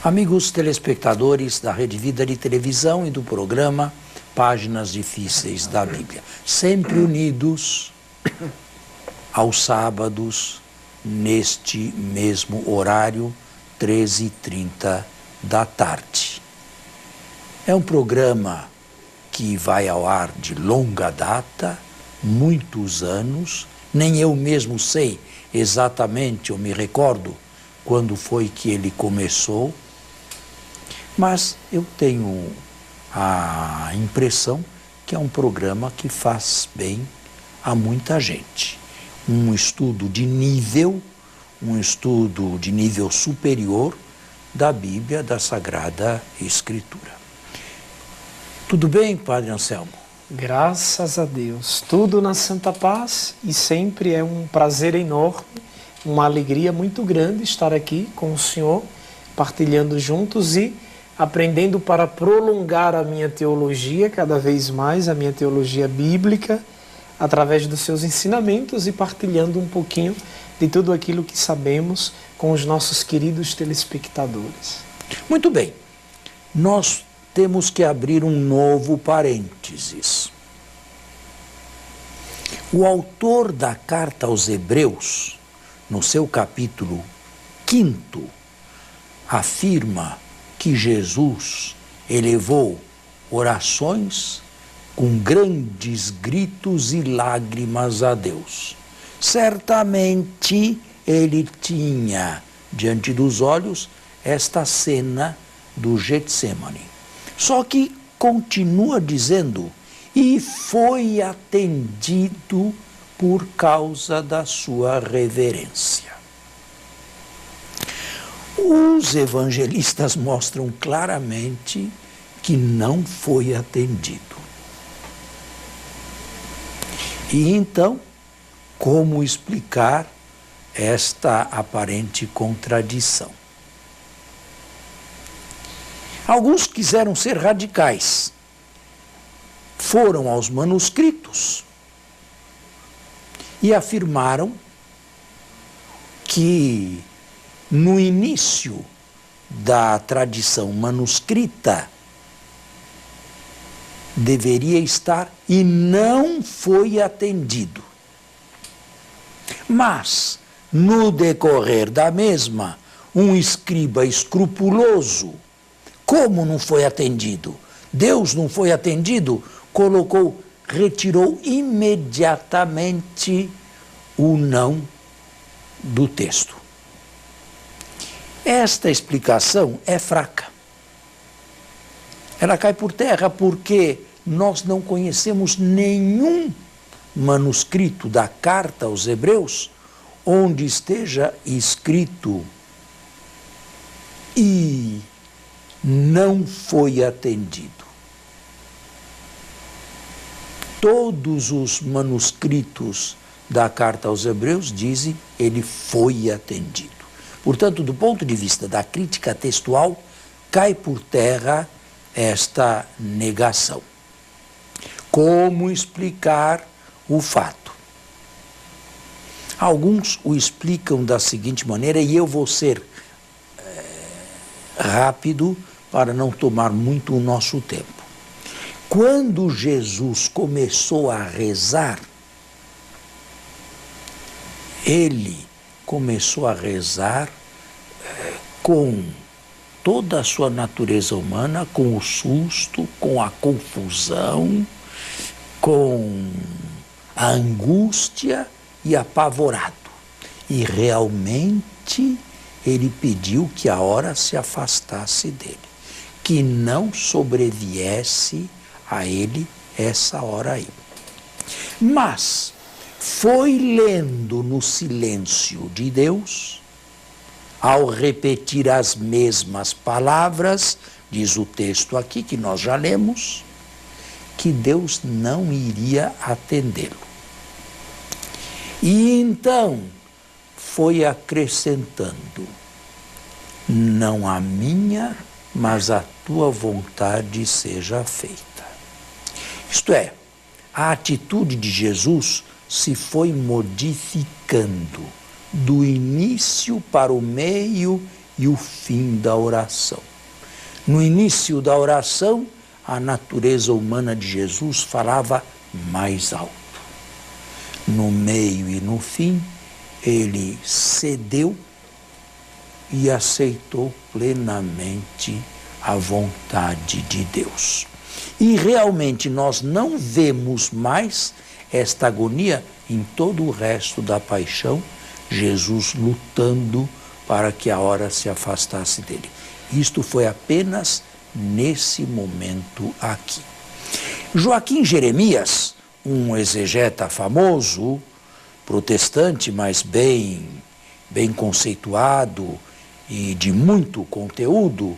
Amigos telespectadores da Rede Vida de Televisão e do programa Páginas Difíceis da Bíblia, sempre unidos aos sábados, neste mesmo horário, 13h30 da tarde. É um programa que vai ao ar de longa data, muitos anos, nem eu mesmo sei exatamente, eu me recordo quando foi que ele começou, mas eu tenho a impressão que é um programa que faz bem a muita gente. Um estudo de nível superior da Bíblia, da Sagrada Escritura. Tudo bem, Padre Anselmo? Graças a Deus, tudo na santa paz, e sempre é um prazer enorme, uma alegria muito grande estar aqui com o Senhor, partilhando juntos e aprendendo para prolongar a minha teologia cada vez mais, a minha teologia bíblica, através dos seus ensinamentos e partilhando um pouquinho de tudo aquilo que sabemos com os nossos queridos telespectadores. Muito bem, nós temos que abrir um novo parênteses. O autor da carta aos Hebreus, no seu capítulo 5º, afirma que Jesus elevou orações com grandes gritos e lágrimas a Deus. Certamente ele tinha diante dos olhos esta cena do Getsemane. Só que continua dizendo, e foi atendido por causa da sua reverência. Os evangelistas mostram claramente que não foi atendido. E então, como explicar esta aparente contradição? Alguns quiseram ser radicais. Foram aos manuscritos e afirmaram que no início da tradição manuscrita deveria estar e não foi atendido. Mas, no decorrer da mesma, um escriba escrupuloso, como não foi atendido? Deus não foi atendido? Retirou imediatamente o não do texto. Esta explicação é fraca. Ela cai por terra porque nós não conhecemos nenhum manuscrito da carta aos Hebreus onde esteja escrito e não foi atendido. Todos os manuscritos da carta aos Hebreus dizem ele foi atendido. Portanto, do ponto de vista da crítica textual, cai por terra esta negação. Como explicar o fato? Alguns o explicam da seguinte maneira, e eu vou ser rápido para não tomar muito o nosso tempo. Quando Jesus começou a rezar, ele começou a rezar com toda a sua natureza humana, com o susto, com a confusão, com a angústia e apavorado. E realmente ele pediu que a hora se afastasse dele, que não sobreviesse a ele essa hora aí. Mas foi lendo no silêncio de Deus, ao repetir as mesmas palavras, diz o texto aqui que nós já lemos, que Deus não iria atendê-lo. E então foi acrescentando, não a minha, mas a tua vontade seja feita. Isto é, a atitude de Jesus se foi modificando do início para o meio e o fim da oração. No início da oração, a natureza humana de Jesus falava mais alto. No meio e no fim, ele cedeu e aceitou plenamente a vontade de Deus. E realmente nós não vemos mais esta agonia em todo o resto da paixão, Jesus lutando para que a hora se afastasse dele. Isto foi apenas nesse momento aqui. Joaquim Jeremias, um exegeta famoso, protestante, mas bem conceituado e de muito conteúdo,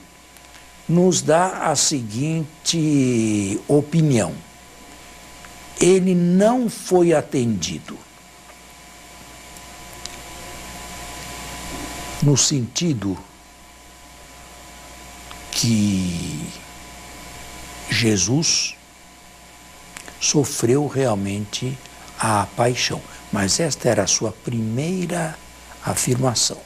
nos dá a seguinte opinião. Ele não foi atendido no sentido que Jesus sofreu realmente a paixão. Mas esta era a sua primeira afirmação.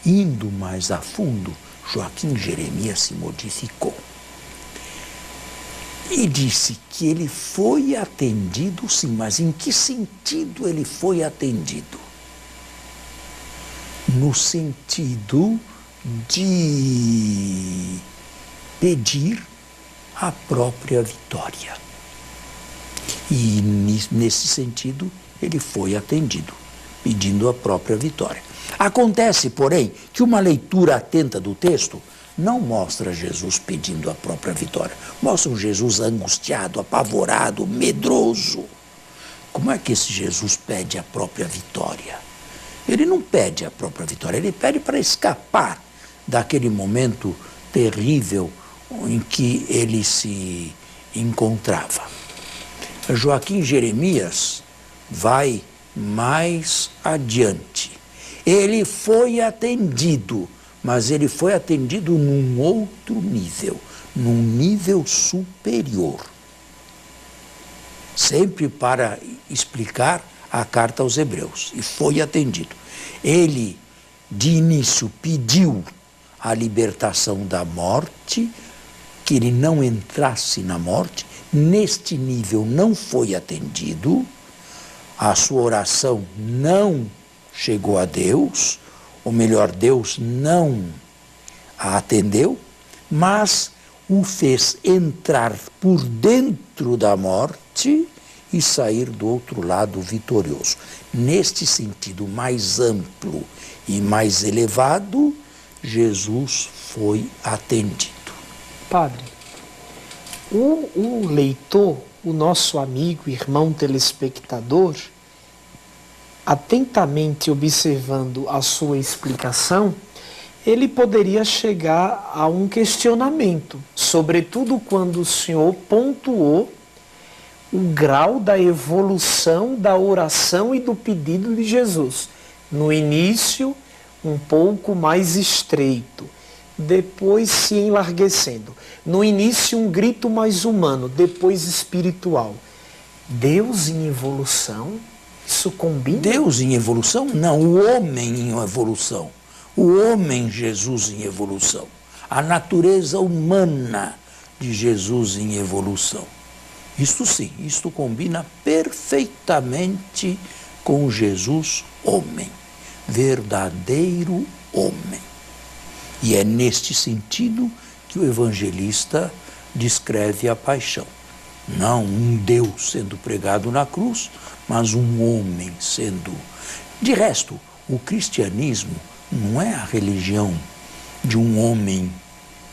Indo mais a fundo, Joaquim Jeremias se modificou e disse que ele foi atendido, sim, mas em que sentido ele foi atendido? No sentido de pedir a própria vitória. E nesse sentido ele foi atendido, pedindo a própria vitória. Acontece, porém, que uma leitura atenta do texto não mostra Jesus pedindo a própria vitória. Mostra um Jesus angustiado, apavorado, medroso. Como é que esse Jesus pede a própria vitória? Ele não pede a própria vitória, ele pede para escapar daquele momento terrível em que ele se encontrava. Joaquim Jeremias vai mais adiante. Ele foi atendido, mas ele foi atendido num outro nível, num nível superior. Sempre para explicar a carta aos Hebreus, e foi atendido. Ele, de início, pediu a libertação da morte, que ele não entrasse na morte. Neste nível não foi atendido, a sua oração não chegou a Deus, ou melhor, Deus não a atendeu, mas o fez entrar por dentro da morte e sair do outro lado vitorioso. Neste sentido mais amplo e mais elevado, Jesus foi atendido. Padre, o leitor, o nosso amigo, irmão telespectador, atentamente observando a sua explicação, ele poderia chegar a um questionamento, sobretudo quando o senhor pontuou o grau da evolução da oração e do pedido de Jesus. No início, um pouco mais estreito, depois se enlarguecendo. No início, um grito mais humano, depois espiritual. Deus em evolução? Isso combina? Deus em evolução? Não, o homem em evolução. O homem Jesus em evolução. A natureza humana de Jesus em evolução. Isto sim, isto combina perfeitamente com Jesus homem. Verdadeiro homem. E é neste sentido que o evangelista descreve a paixão. Não um Deus sendo pregado na cruz, mas um homem sendo... De resto, o cristianismo não é a religião de um homem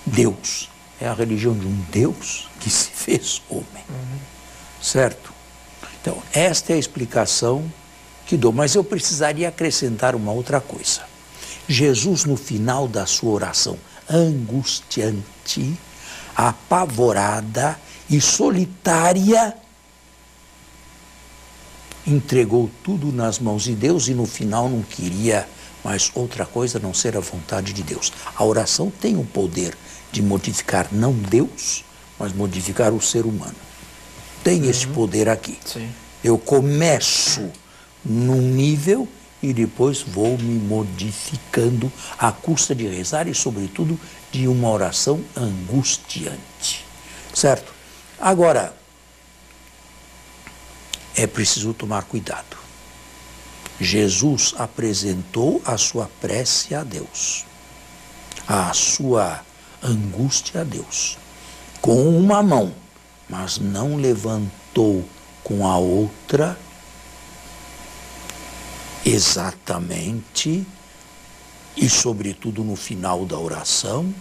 Deus, é a religião de um Deus que se fez homem. Certo? Então, esta é a explicação que dou, mas eu precisaria acrescentar uma outra coisa. Jesus, no final da sua oração angustiante, apavorada e solitária, entregou tudo nas mãos de Deus e no final não queria mais outra coisa a não ser a vontade de Deus. A oração tem o poder de modificar não Deus, mas modificar o ser humano. Tem esse poder aqui. Sim. Eu começo num nível e depois vou me modificando à custa de rezar e, sobretudo, de uma oração angustiante. Certo? Agora, é preciso tomar cuidado. Jesus apresentou a sua prece a Deus, a sua angústia a Deus, com uma mão, mas não levantou com a outra exatamente, e sobretudo no final da oração,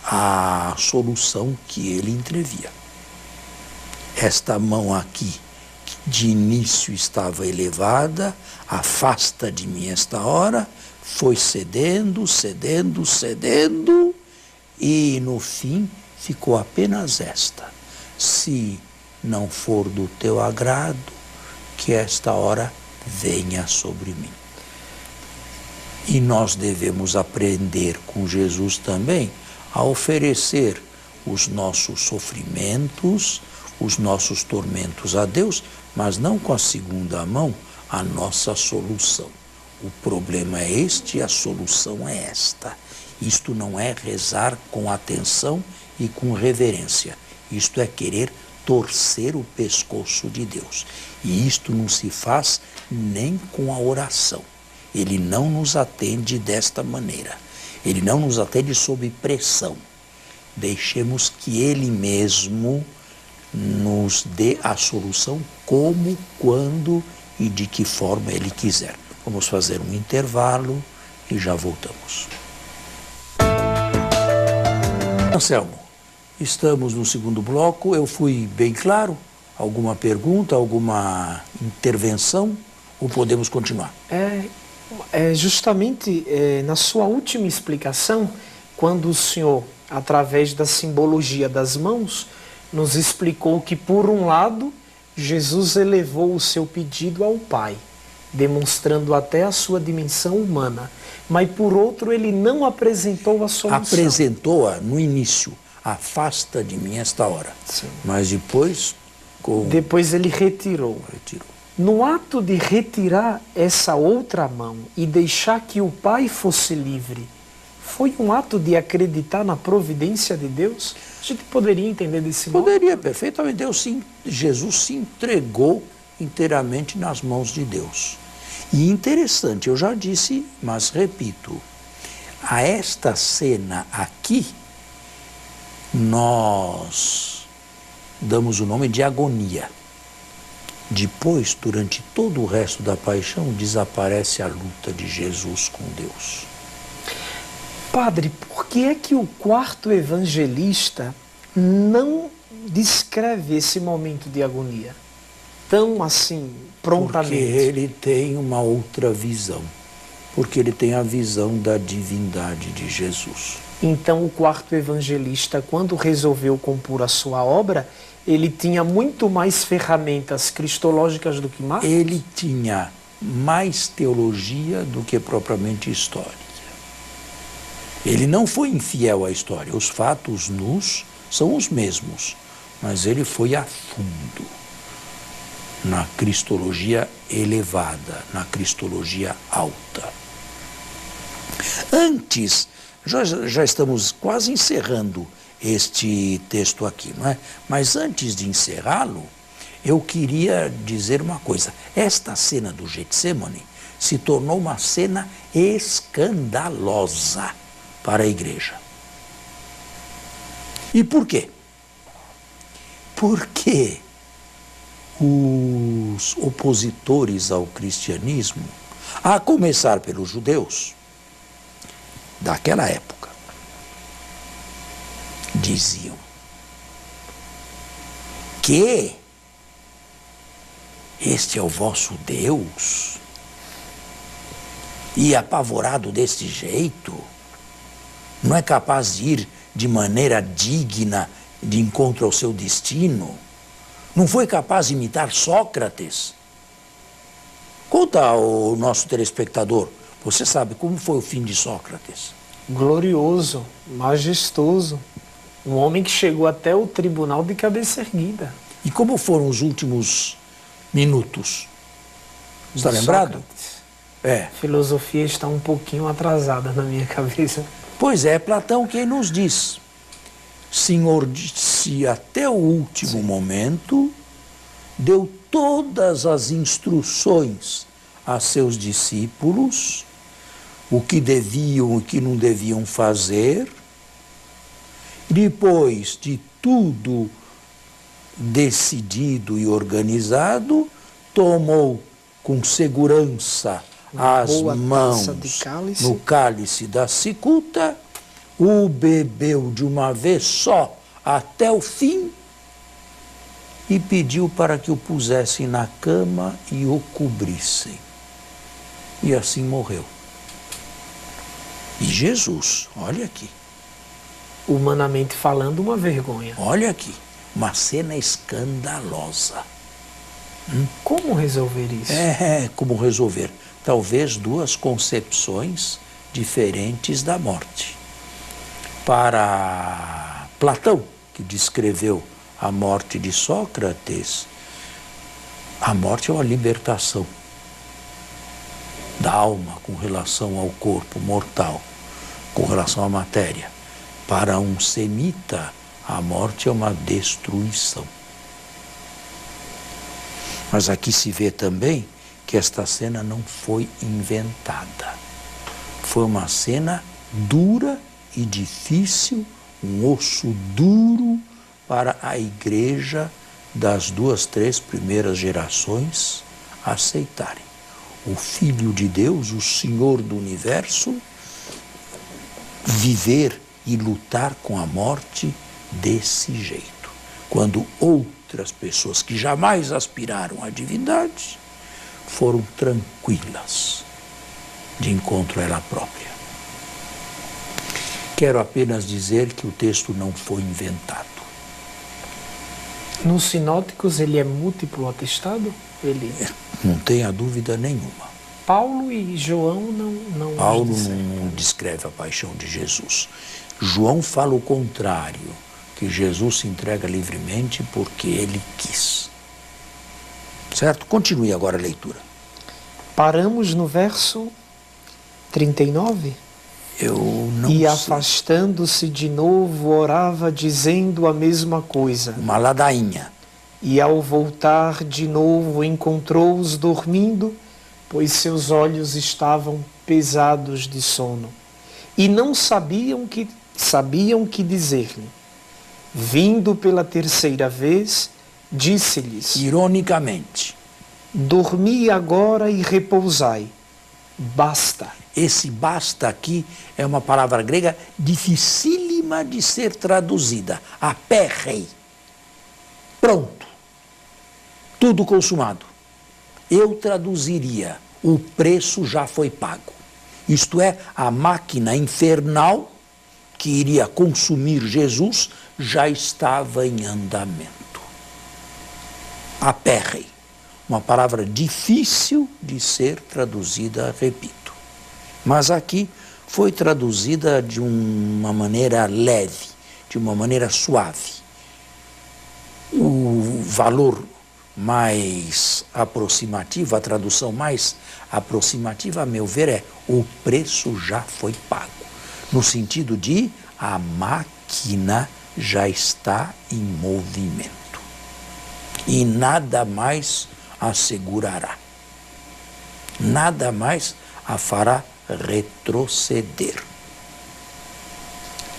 a solução que ele entrevia. Esta mão aqui, que de início estava elevada, afasta de mim esta hora, foi cedendo, cedendo, cedendo, e no fim ficou apenas esta: se não for do teu agrado, que esta hora venha sobre mim. E nós devemos aprender com Jesus também a oferecer os nossos sofrimentos, os nossos tormentos a Deus, mas não com a segunda mão a nossa solução. O problema é este e a solução é esta. Isto não é rezar com atenção e com reverência. Isto é querer torcer o pescoço de Deus. E isto não se faz nem com a oração. Ele não nos atende desta maneira. Ele não nos atende sob pressão. Deixemos que Ele mesmo nos dê a solução como, quando e de que forma Ele quiser. Vamos fazer um intervalo e já voltamos. Anselmo, estamos no segundo bloco. Eu fui bem claro? Alguma pergunta, alguma intervenção? Ou podemos continuar? Justamente na sua última explicação, quando o senhor, através da simbologia das mãos, nos explicou que, por um lado, Jesus elevou o seu pedido ao Pai, demonstrando até a sua dimensão humana, mas, por outro, ele não apresentou a solução. Apresentou-a no início: afasta de mim esta hora. Sim. Mas depois... Depois ele retirou. No ato de retirar essa outra mão e deixar que o Pai fosse livre, foi um ato de acreditar na providência de Deus? A gente poderia entender desse modo? Poderia, perfeitamente. Jesus se entregou inteiramente nas mãos de Deus. E interessante, eu já disse, mas repito, a esta cena aqui, nós damos o nome de agonia. Depois, durante todo o resto da paixão, desaparece a luta de Jesus com Deus. Padre, por que é que o quarto evangelista não descreve esse momento de agonia tão assim, prontamente? Porque ele tem uma outra visão. Porque ele tem a visão da divindade de Jesus. Então o quarto evangelista, quando resolveu compor a sua obra, ele tinha muito mais ferramentas cristológicas do que Marcos? Ele tinha mais teologia do que propriamente história. Ele não foi infiel à história. Os fatos nus são os mesmos, mas ele foi a fundo na cristologia elevada, na cristologia alta. Antes, já estamos quase encerrando este texto aqui, não é? Mas antes de encerrá-lo, eu queria dizer uma coisa. Esta cena do Getsemane se tornou uma cena escandalosa para a igreja. E por quê? Porque os opositores ao cristianismo, a começar pelos judeus daquela época, diziam que este é o vosso Deus, e apavorado desse jeito, não é capaz de ir de maneira digna de encontro ao seu destino, não foi capaz de imitar Sócrates. Conta ao nosso telespectador, você sabe como foi o fim de Sócrates? Glorioso, majestoso, um homem que chegou até o tribunal de cabeça erguida. E como foram os últimos minutos? Está lembrado? É. Filosofia está um pouquinho atrasada na minha cabeça. Pois é, Platão quem nos diz. Senhor disse até o último momento, deu todas as instruções a seus discípulos, o que deviam e o que não deviam fazer. Depois de tudo decidido e organizado, tomou com segurança as mãos no cálice da cicuta, o bebeu de uma vez só até o fim e pediu para que o pusessem na cama e o cobrissem. E assim morreu. E Jesus, olha aqui. Humanamente falando, uma vergonha. Olha aqui, uma cena escandalosa. Como resolver isso? Como resolver? Talvez duas concepções diferentes da morte. Para Platão, que descreveu a morte de Sócrates, a morte é uma libertação da alma com relação ao corpo mortal, com relação à matéria. Para um semita, a morte é uma destruição. Mas aqui se vê também que esta cena não foi inventada. Foi uma cena dura e difícil, um osso duro para a igreja das 2, 3 primeiras gerações aceitarem. O Filho de Deus, o Senhor do Universo, viver e lutar com a morte desse jeito. Quando outras pessoas que jamais aspiraram à divindade foram tranquilas de encontro a ela própria. Quero apenas dizer que o texto não foi inventado. Nos sinóticos ele é múltiplo atestado? Não tenha dúvida nenhuma. Paulo e João não Paulo não descreve a paixão de Jesus. João fala o contrário, que Jesus se entrega livremente porque ele quis. Certo? Continue agora a leitura. Paramos no verso 39? Eu não sei. E afastando-se de novo, orava dizendo a mesma coisa. Uma ladainha. E ao voltar de novo, encontrou-os dormindo, pois seus olhos estavam pesados de sono. E não sabiam que dizer-lhe. Vindo pela terceira vez, disse-lhes: Ironicamente. Dormi agora e repousai. Basta. Esse basta aqui é uma palavra grega dificílima de ser traduzida. Aperrei. Pronto. Tudo consumado. Eu traduziria: o preço já foi pago. Isto é, a máquina infernal que iria consumir Jesus já estava em andamento. Aperrei. Uma palavra difícil de ser traduzida, repito. Mas aqui foi traduzida de uma maneira leve, de uma maneira suave. O valor mais aproximativo, a tradução mais aproximativa, a meu ver, é: o preço já foi pago. No sentido de a máquina já está em movimento. E nada mais a segurará. Nada mais a fará retroceder.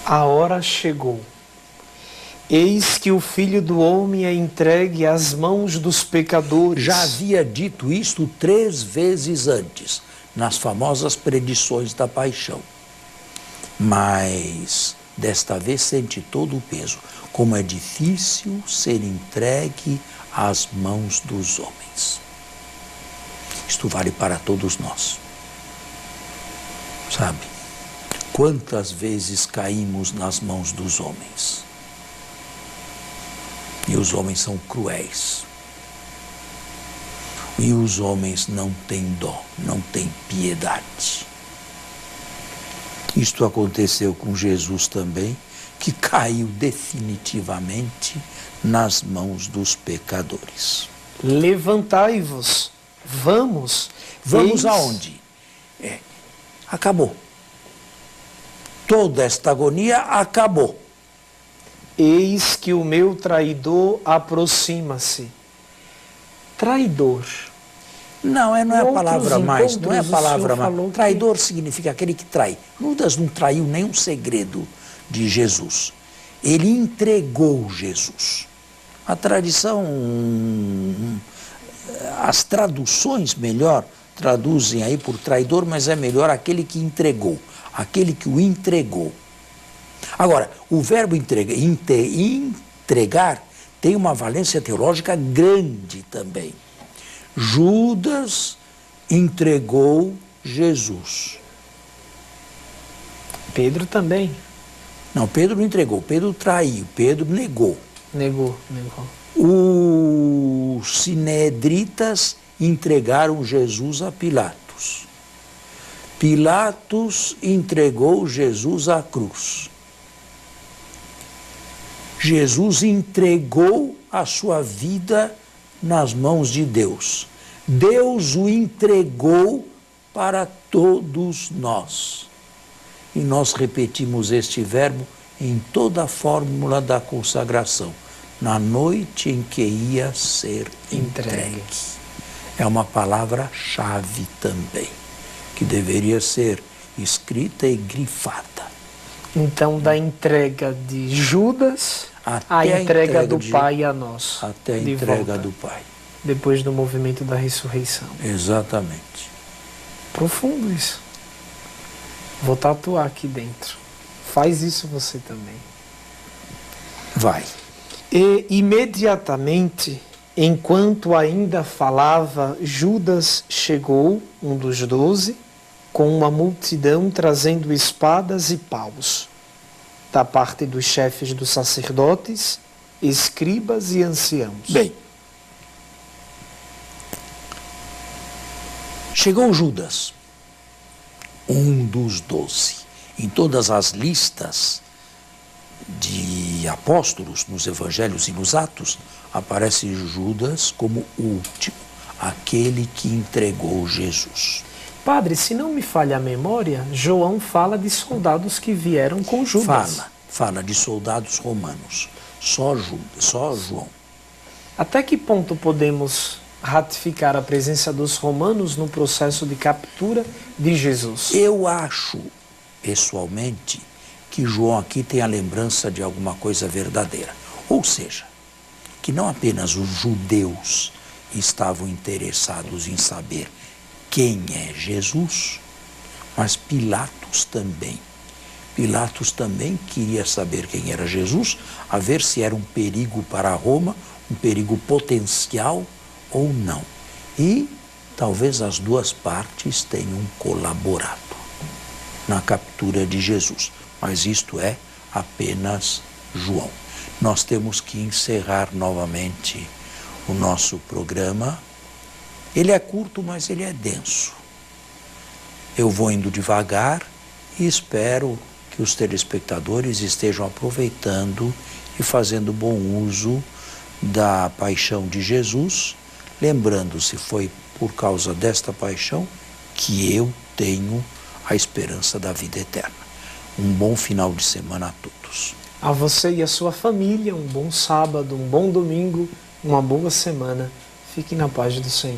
A hora chegou. Eis que o Filho do Homem é entregue às mãos dos pecadores. Já havia dito isto 3 vezes antes, nas famosas predições da paixão. Mas desta vez sente todo o peso. Como é difícil ser entregue às mãos dos homens. Isto vale para todos nós. Sabe? Quantas vezes caímos nas mãos dos homens? E os homens são cruéis. E os homens não têm dó, não têm piedade. Isto aconteceu com Jesus também, que caiu definitivamente nas mãos dos pecadores. Levantai-vos, vamos. Vamos aonde? Acabou. Toda esta agonia acabou. Eis que o meu traidor aproxima-se. Traidor. Não é a palavra mais, não é a encontros, palavra o senhor mais. falou Traidor significa aquele que trai. Judas não traiu nenhum segredo de Jesus. Ele entregou Jesus. A tradição, as traduções melhor, traduzem aí por traidor, mas é melhor aquele que entregou, aquele que o entregou. Agora, o verbo entregar tem uma valência teológica grande também. Judas entregou Jesus. Pedro também. Não, Pedro não entregou, Pedro traiu, Pedro negou. Negou. Os sinedritas entregaram Jesus a Pilatos. Pilatos entregou Jesus à cruz. Jesus entregou a sua vida nas mãos de Deus. Deus o entregou para todos nós. E nós repetimos este verbo em toda a fórmula da consagração. Na noite em que ia ser entregue. É uma palavra-chave também, que deveria ser escrita e grifada. Então, da entrega de Judas à entrega do Pai a nós. Até a entrega do Pai. Depois do movimento da ressurreição. Exatamente. Profundo isso. Vou tatuar aqui dentro. Faz isso você também. Vai. E imediatamente, enquanto ainda falava, Judas chegou, um dos 12, com uma multidão trazendo espadas e paus, da parte dos chefes dos sacerdotes, escribas e anciãos. Bem, chegou Judas, um dos 12. Em todas as listas de apóstolos, nos evangelhos e nos atos, aparece Judas como último, aquele que entregou Jesus. Padre, se não me falha a memória, João fala de soldados que vieram com Judas. Fala de soldados romanos. Só João. Até que ponto podemos ratificar a presença dos romanos no processo de captura de Jesus? Eu acho, pessoalmente, que João aqui tem a lembrança de alguma coisa verdadeira. Ou seja, que não apenas os judeus estavam interessados em saber quem é Jesus, mas Pilatos também. Pilatos também queria saber quem era Jesus, a ver se era um perigo para Roma, um perigo potencial ou não. E talvez as duas partes tenham colaborado na captura de Jesus. Mas isto é apenas João. Nós temos que encerrar novamente o nosso programa. Ele é curto, mas ele é denso. Eu vou indo devagar e espero que os telespectadores estejam aproveitando e fazendo bom uso da paixão de Jesus, lembrando-se, foi por causa desta paixão que eu tenho a esperança da vida eterna. Um bom final de semana a todos. A você e a sua família, um bom sábado, um bom domingo, uma boa semana. Fiquem na paz do Senhor.